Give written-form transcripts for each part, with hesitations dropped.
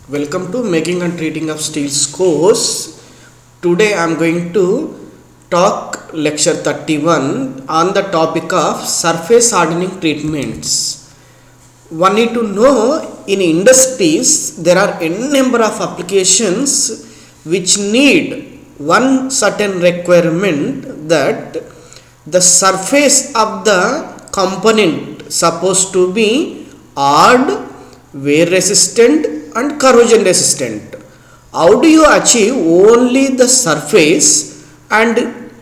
Welcome to Making and Treating of Steels course. Today I am going to talk lecture 31 on the topic of surface hardening treatments. One need to know in industries there are n number of applications which need one certain requirement that the surface of the component supposed to be hard, wear resistant and corrosion resistant. How do you achieve only the surface and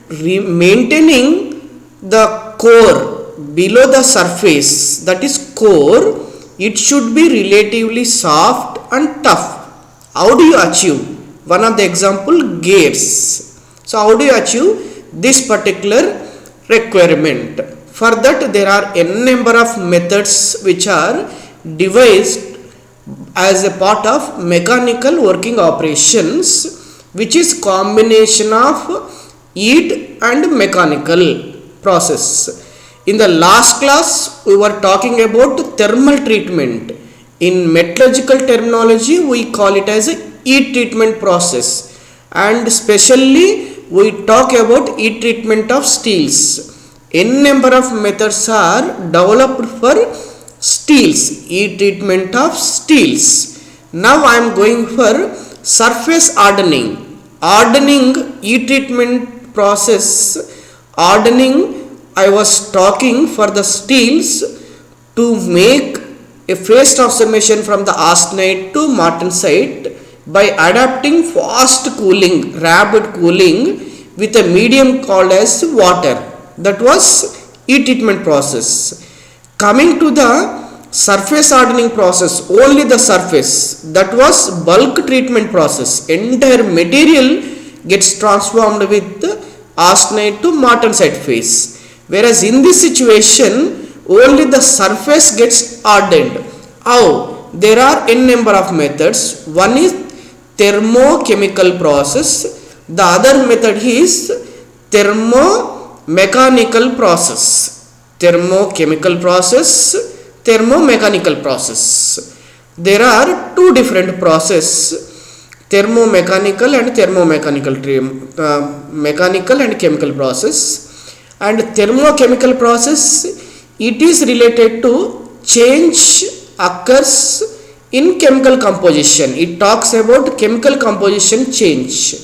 maintaining the core below the surface, that is core, it should be relatively soft and tough. How do you achieve? One of the example, gears. So how do you achieve this particular requirement? For that there are n number of methods which are devised as a part of mechanical working operations, which is combination of heat and mechanical process. In the last class we were talking about thermal treatment. In metallurgical terminology we call it as a heat treatment process, and specially we talk about heat treatment of steels. N number of methods are developed for steels, heat treatment of steels. Now I am going for surface hardening. Hardening heat treatment process. Hardening I was talking for the steels to make a phase transformation from the austenite to martensite by adapting fast cooling, rapid cooling with a medium called as water. That was heat treatment process. Coming to the surface hardening process, only the surface, that was bulk treatment process. Entire material gets transformed with austenite to martensite phase. Whereas in this situation, only the surface gets hardened. How? There are n number of methods. One is thermochemical process. The other method is thermomechanical process. Thermochemical process, thermomechanical process. There are two different processes, thermomechanical and mechanical and chemical process. And thermochemical process, it is related to change occurs in chemical composition. It talks about chemical composition change.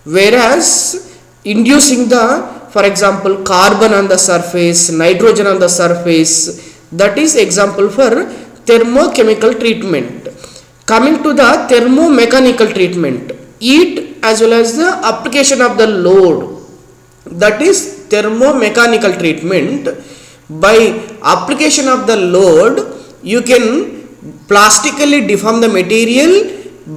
Whereas inducing the, for example, carbon on the surface, nitrogen on the surface, that is example for thermochemical treatment. Coming to the thermomechanical treatment, heat as well as the application of the load, that is thermomechanical treatment. By application of the load, you can plastically deform the material.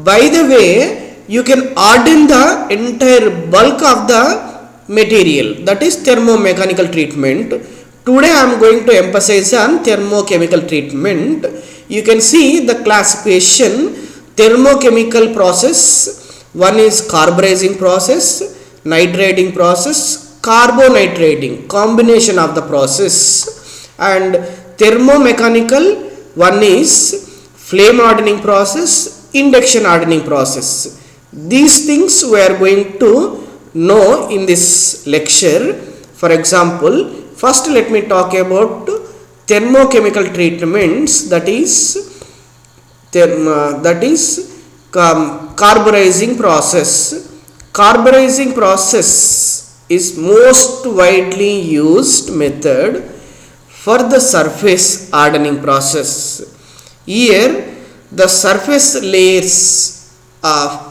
By the way, you can harden the entire bulk of the material, that is thermomechanical treatment. Today I am going to emphasize on thermochemical treatment. You can see the classification. Thermochemical process, one is carburizing process, nitrating process, carbonitrating, combination of the process. And thermomechanical, one is flame hardening process, induction hardening process. These things we are going to know in this lecture. For example, first let me talk about thermochemical treatments, that is carburizing process. Carburizing process is most widely used method for the surface hardening process. Here the surface layers of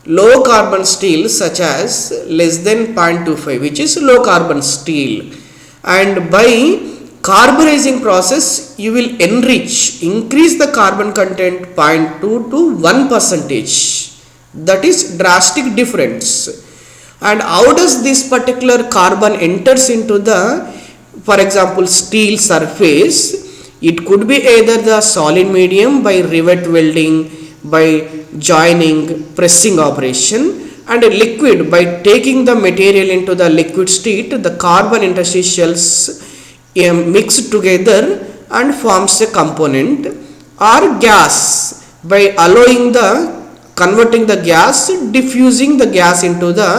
low carbon steel such as less than 0.25, which is low carbon steel, and by carburizing process you will increase the carbon content 0.2 to 1 percentage. That is drastic difference. And how does this particular carbon enters into the, for example, steel surface? It could be either the solid medium by rivet welding, by joining, pressing operation, and a liquid by taking the material into the liquid state. The carbon interstitials mix together and forms a component, or gas by allowing the converting the gas, diffusing the gas into the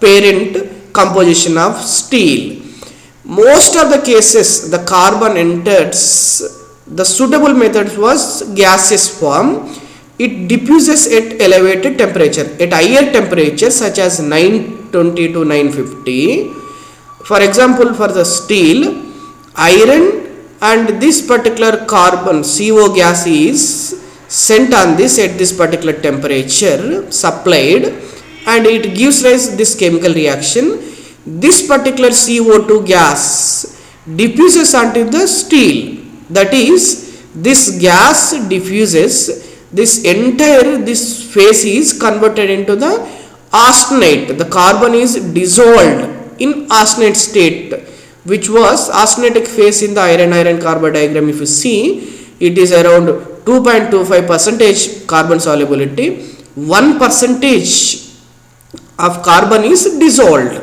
parent composition of steel. Most of the cases the carbon enters, the suitable method was gaseous form. It diffuses at elevated temperature, at higher temperature such as 920 to 950. For example, for the steel, iron and this particular carbon CO gas is sent on this at this particular temperature supplied, and it gives rise this chemical reaction. This particular CO2 gas diffuses onto the steel, that is this gas diffuses, this entire this phase is converted into the austenite. The carbon is dissolved in austenite state, which was austenitic phase in the iron carbon diagram. If you see, it is around 2.25% carbon solubility, 1% of carbon is dissolved,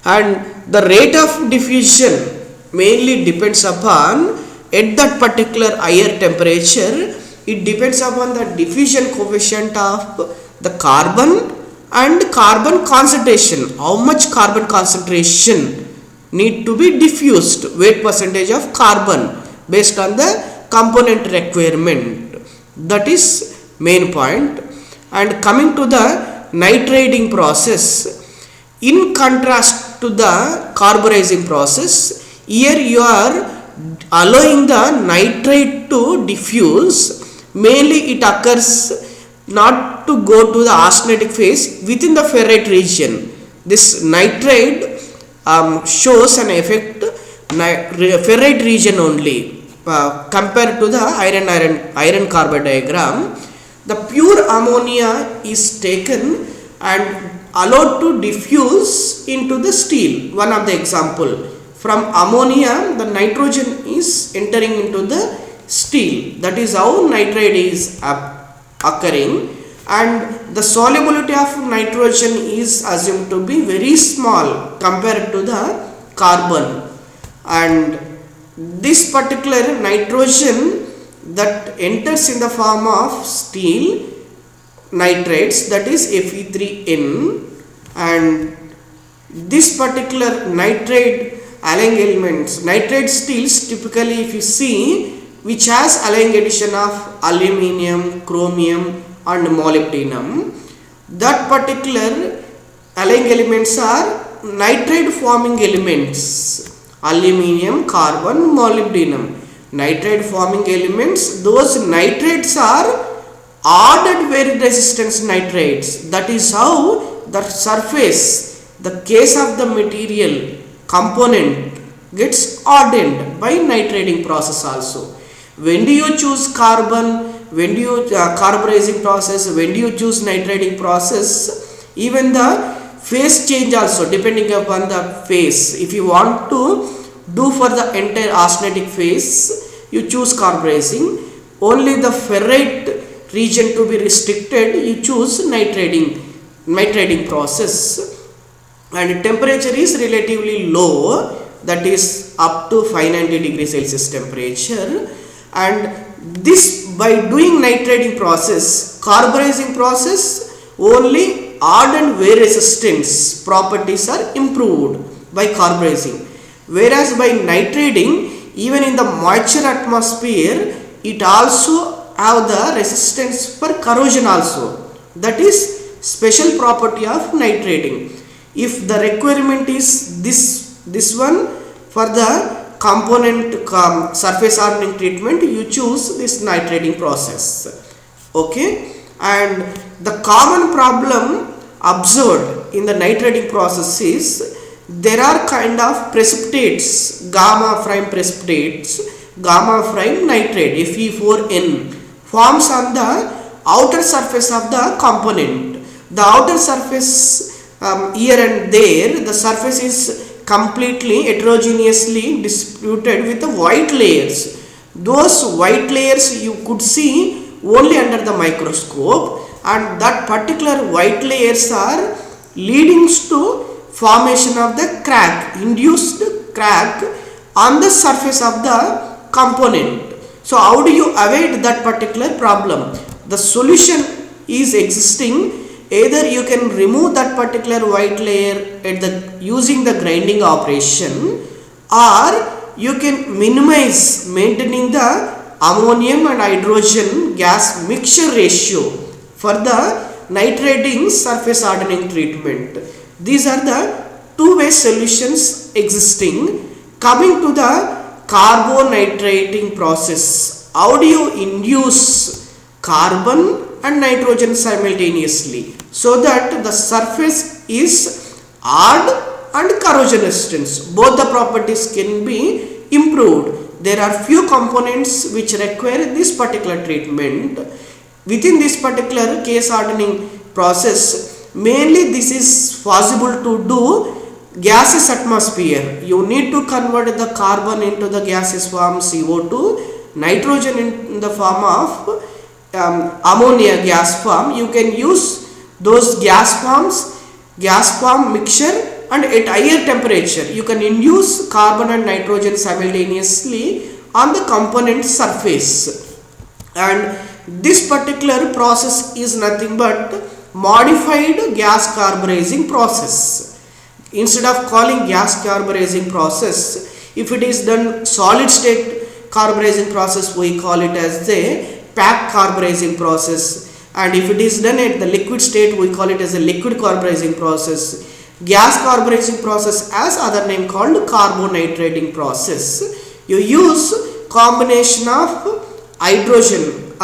and the rate of diffusion mainly depends upon at that particular higher temperature. It depends upon the diffusion coefficient of the carbon and carbon concentration, how much carbon concentration need to be diffused, weight percentage of carbon based on the component requirement. That is main point. And coming to the nitriding process, in contrast to the carburizing process, here you are allowing the nitride to diffuse. Mainly it occurs not to go to the austenitic phase within the ferrite region. This nitride shows an effect ferrite region only compared to the iron carbon diagram. The pure ammonia is taken and allowed to diffuse into the steel. One of the example, from ammonia the nitrogen is entering into the steel. That is how nitride is occurring, and the solubility of nitrogen is assumed to be very small compared to the carbon. And this particular nitrogen that enters in the form of steel nitrates, that is Fe3N, and this particular nitride allying elements, nitride steels typically if you see, which has allying addition of aluminum, chromium and molybdenum. That particular allying elements are nitride forming elements, aluminum, carbon, molybdenum. Nitride forming elements, those nitrates are ordered wear resistance nitrates. That is how the surface, the case of the material component gets hardened by nitriding process also. When do you choose carbon, when do you carburizing process, when do you choose nitriding process? Even the phase change also depending upon the phase. If you want to do for the entire austenitic phase, you choose carburizing. Only the ferrite region to be restricted, you choose nitriding process. And temperature is relatively low, that is up to 590 degrees Celsius temperature. And this, by doing nitriding process, carburizing process, only hardened wear resistance properties are improved by carburizing, whereas by nitriding, even in the moisture atmosphere, it also have the resistance for corrosion also. That is special property of nitriding. If the requirement is this one for the component surface hardening treatment, you choose this nitriding process. Okay, and the common problem observed in the nitriding process is there are kind of precipitates, gamma prime precipitates, gamma prime nitride Fe4N forms on the outer surface of the component. The outer surface here and there, the surface is completely heterogeneously distributed with the white layers. Those white layers you could see only under the microscope, and that particular white layers are leading to formation of the crack, induced crack on the surface of the component. So how do you avoid that particular problem? the solution is existing, either you can remove that particular white layer at the using the grinding operation, or you can minimize maintaining the ammonium and hydrogen gas mixture ratio for the nitrating surface hardening treatment. These are the two-way solutions existing. Coming to the carbonitrating process, how do you induce carbon and nitrogen simultaneously so that the surface is hard and corrosion resistance? Both the properties can be improved. There are few components which require this particular treatment. Within this particular case hardening process, mainly this is possible to do gaseous atmosphere. You need to convert the carbon into the gaseous form CO2, nitrogen in the form of ammonia gas form. You can use those gas form mixture, and at higher temperature you can induce carbon and nitrogen simultaneously on the component surface. And this particular process is nothing but modified gas carburizing process. Instead of calling gas carburizing process, if it is done solid state carburizing process, we call it as the pack carburizing process, and if it is done at the liquid state, we call it as a liquid carburizing process. Gas carburizing process as other name called carbonitrating process. You use combination of hydrogen,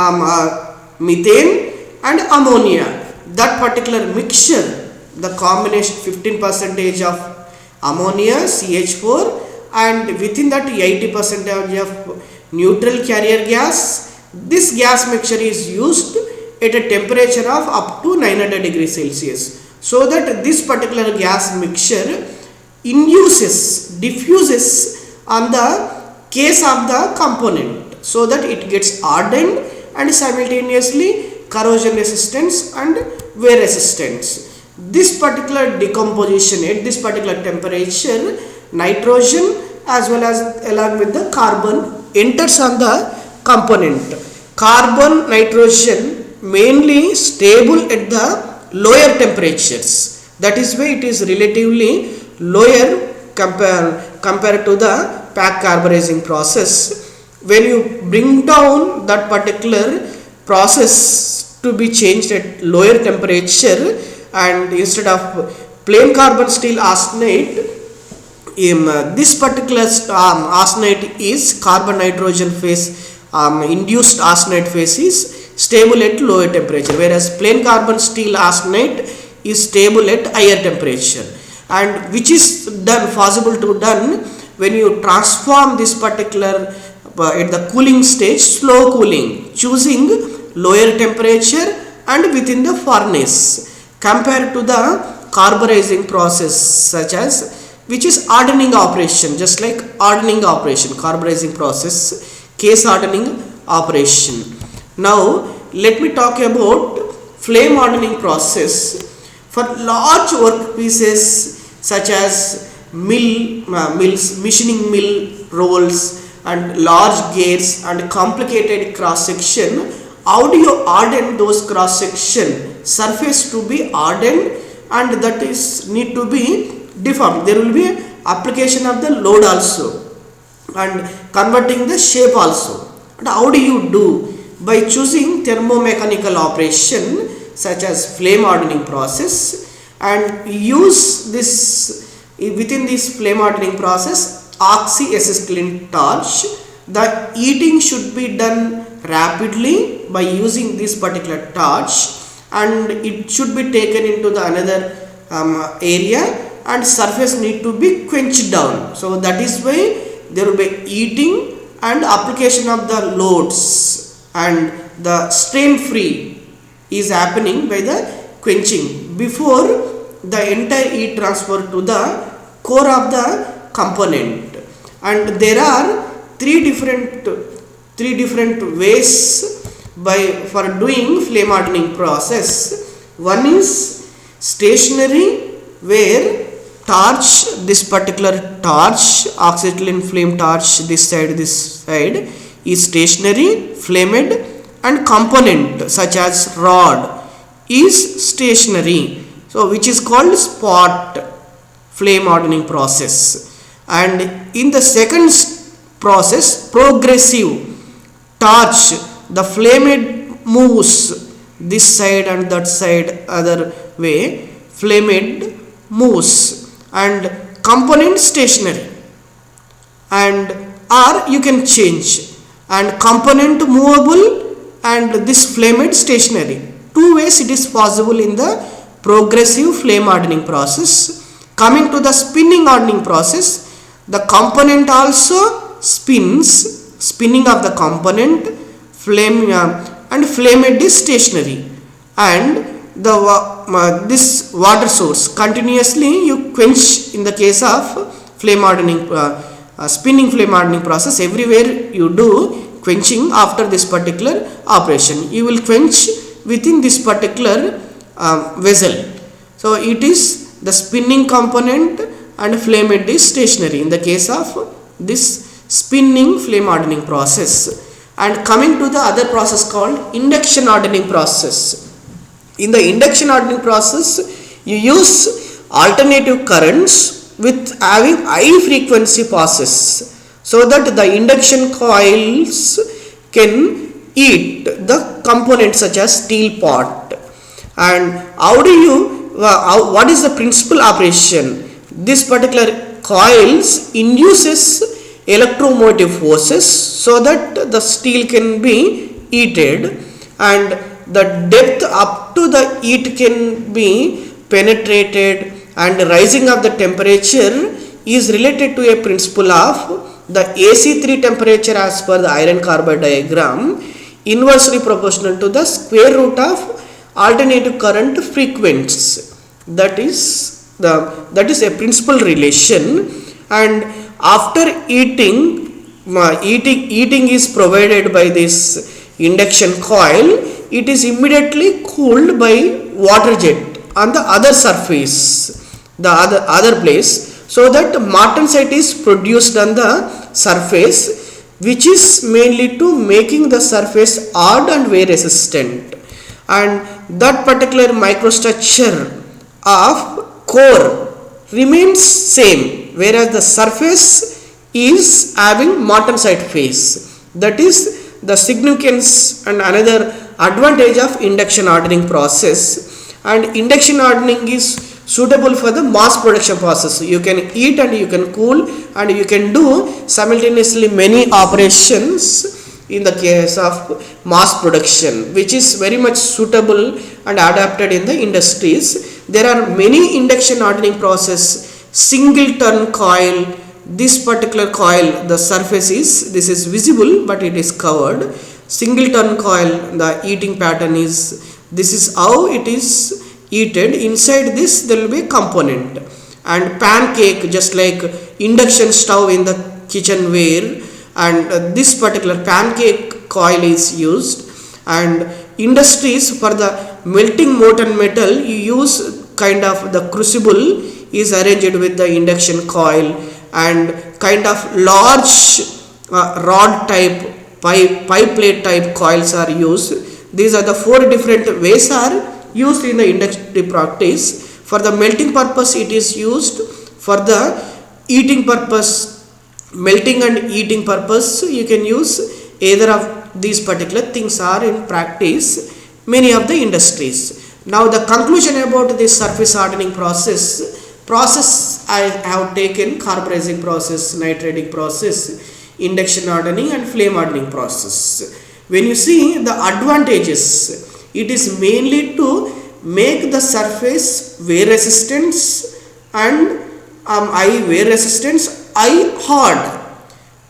methane and ammonia. That particular mixture, the combination 15% of ammonia CH4 and within that 80% of neutral carrier gas. This gas mixture is used at a temperature of up to 900 degrees Celsius, so that this particular gas mixture diffuses on the case of the component, so that it gets hardened and simultaneously corrosion resistance and wear resistance. This particular decomposition at this particular temperature, nitrogen as well as along with the carbon enters on the component. Carbon nitrogen mainly stable at the lower temperatures. That is why it is relatively lower compared to the pack carburizing process. When you bring down that particular process to be changed at lower temperature, and instead of plain carbon steel arsenate, this particular arsenate is carbon nitrogen phase, induced arsenate phase is stable at lower temperature, whereas plain carbon steel arsenate is stable at higher temperature, and which is done possible to done when you transform this particular at the cooling stage, slow cooling, choosing lower temperature and within the furnace, compared to the carburizing process such as which is hardening operation, just like hardening operation, carburizing process, case hardening operation. Now let me talk about flame hardening process. For large workpieces such as machining mill rolls and large gears and complicated cross section, how do you harden those cross section surface to be hardened, and that is need to be deformed. There will be application of the load also and converting the shape also. And how do you do? By choosing thermomechanical operation such as flame hardening process, and use this within this flame hardening process oxy-acetylene torch. The heating should be done rapidly by using this particular torch, and it should be taken into the another area, and surface need to be quenched down. So that is why there will be heating and application of the loads, and the strain free is happening by the quenching before the entire heat transfer to the core of the component. And there are three different ways for doing flame hardening process. One is stationary, where torch, this particular torch, oxyacetylene flame torch, this side is stationary, flamed, and component such as rod is stationary, so which is called spot flame hardening process. And in the second process, progressive torch, the flame head moves this side and that side, other way flame head moves, and component stationary, and or you can change, and component movable and this flame head stationary. Two ways it is possible in the progressive flame hardening process. Coming to the spinning hardening process, the component also spins, spinning of the component, flame and flame head is stationary, and the this water source continuously you quench. In the case of flame hardening spinning flame hardening process, everywhere you do quenching after this particular operation. You will quench within this particular vessel. So it is the spinning component and flame head is stationary in the case of this spinning flame hardening process. And coming to the other process called induction hardening process. In the induction hardening process, you use alternative currents with having high frequency passes, so that the induction coils can heat the components such as steel pot. And how do you what is the principal operation? This particular coils induces electromotive forces so that the steel can be heated, and the depth up to the heat can be penetrated, and rising of the temperature is related to a principle of the AC3 temperature as per the iron carbide diagram, inversely proportional to the square root of alternative current frequency. That is a principal relation. And after heating is provided by this induction coil, it is immediately cooled by water jet on the other surface, the other place, so that martensite is produced on the surface, which is mainly to making the surface hard and wear resistant. And that particular microstructure of core remains same, whereas the surface is having martensite phase. That is the significance and another advantage of induction hardening process. And induction hardening is suitable for the mass production process. You can heat and you can cool, and you can do simultaneously many operations in the case of mass production, which is very much suitable and adapted in the industries. There are many induction hardening process. Single turn coil, this particular coil, the surface is, this is visible but it is covered. Single turn coil, the heating pattern is, this is how it is heated. Inside this there will be a component. And pancake, just like induction stove in the kitchenware, and this particular pancake coil is used. And industries, for the melting molten metal, you use kind of the crucible is arranged with the induction coil, and kind of large rod type pipe plate type coils are used. These are the four different ways are used in the industry practice. For the melting purpose it is used, for the heating purpose, melting and heating purpose, you can use either of these particular things are in practice many of the industries. Now the conclusion about this surface hardening process I have taken carburizing process, nitriding process, induction hardening and flame hardening process. When you see the advantages, it is mainly to make the surface wear resistance and wear resistance, hard.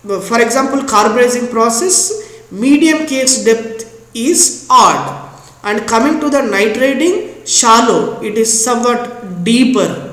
For example, carburizing process, medium case depth is hard, and coming to the nitriding, shallow, it is somewhat deeper.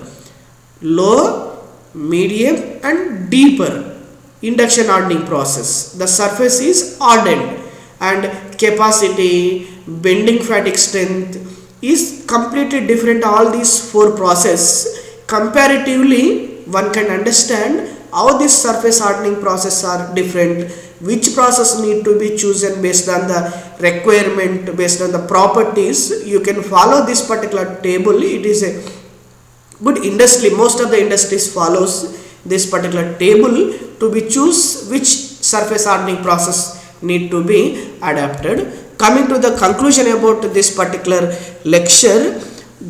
Low, medium and deeper induction hardening process, the surface is hardened, and capacity, bending fatigue strength is completely different. All these four processes comparatively one can understand how this surface hardening process are different which process need to be chosen based on the requirement, based on the properties. You can follow this particular table. It is a good industry. Most of the industries follows this particular table to be choose which surface hardening process need to be adapted. Coming to the conclusion about this particular lecture,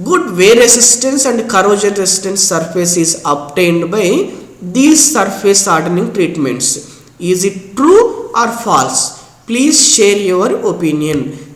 good wear resistance and corrosion resistance surface is obtained by these surface hardening treatments. Is it true or false? Please share your opinion.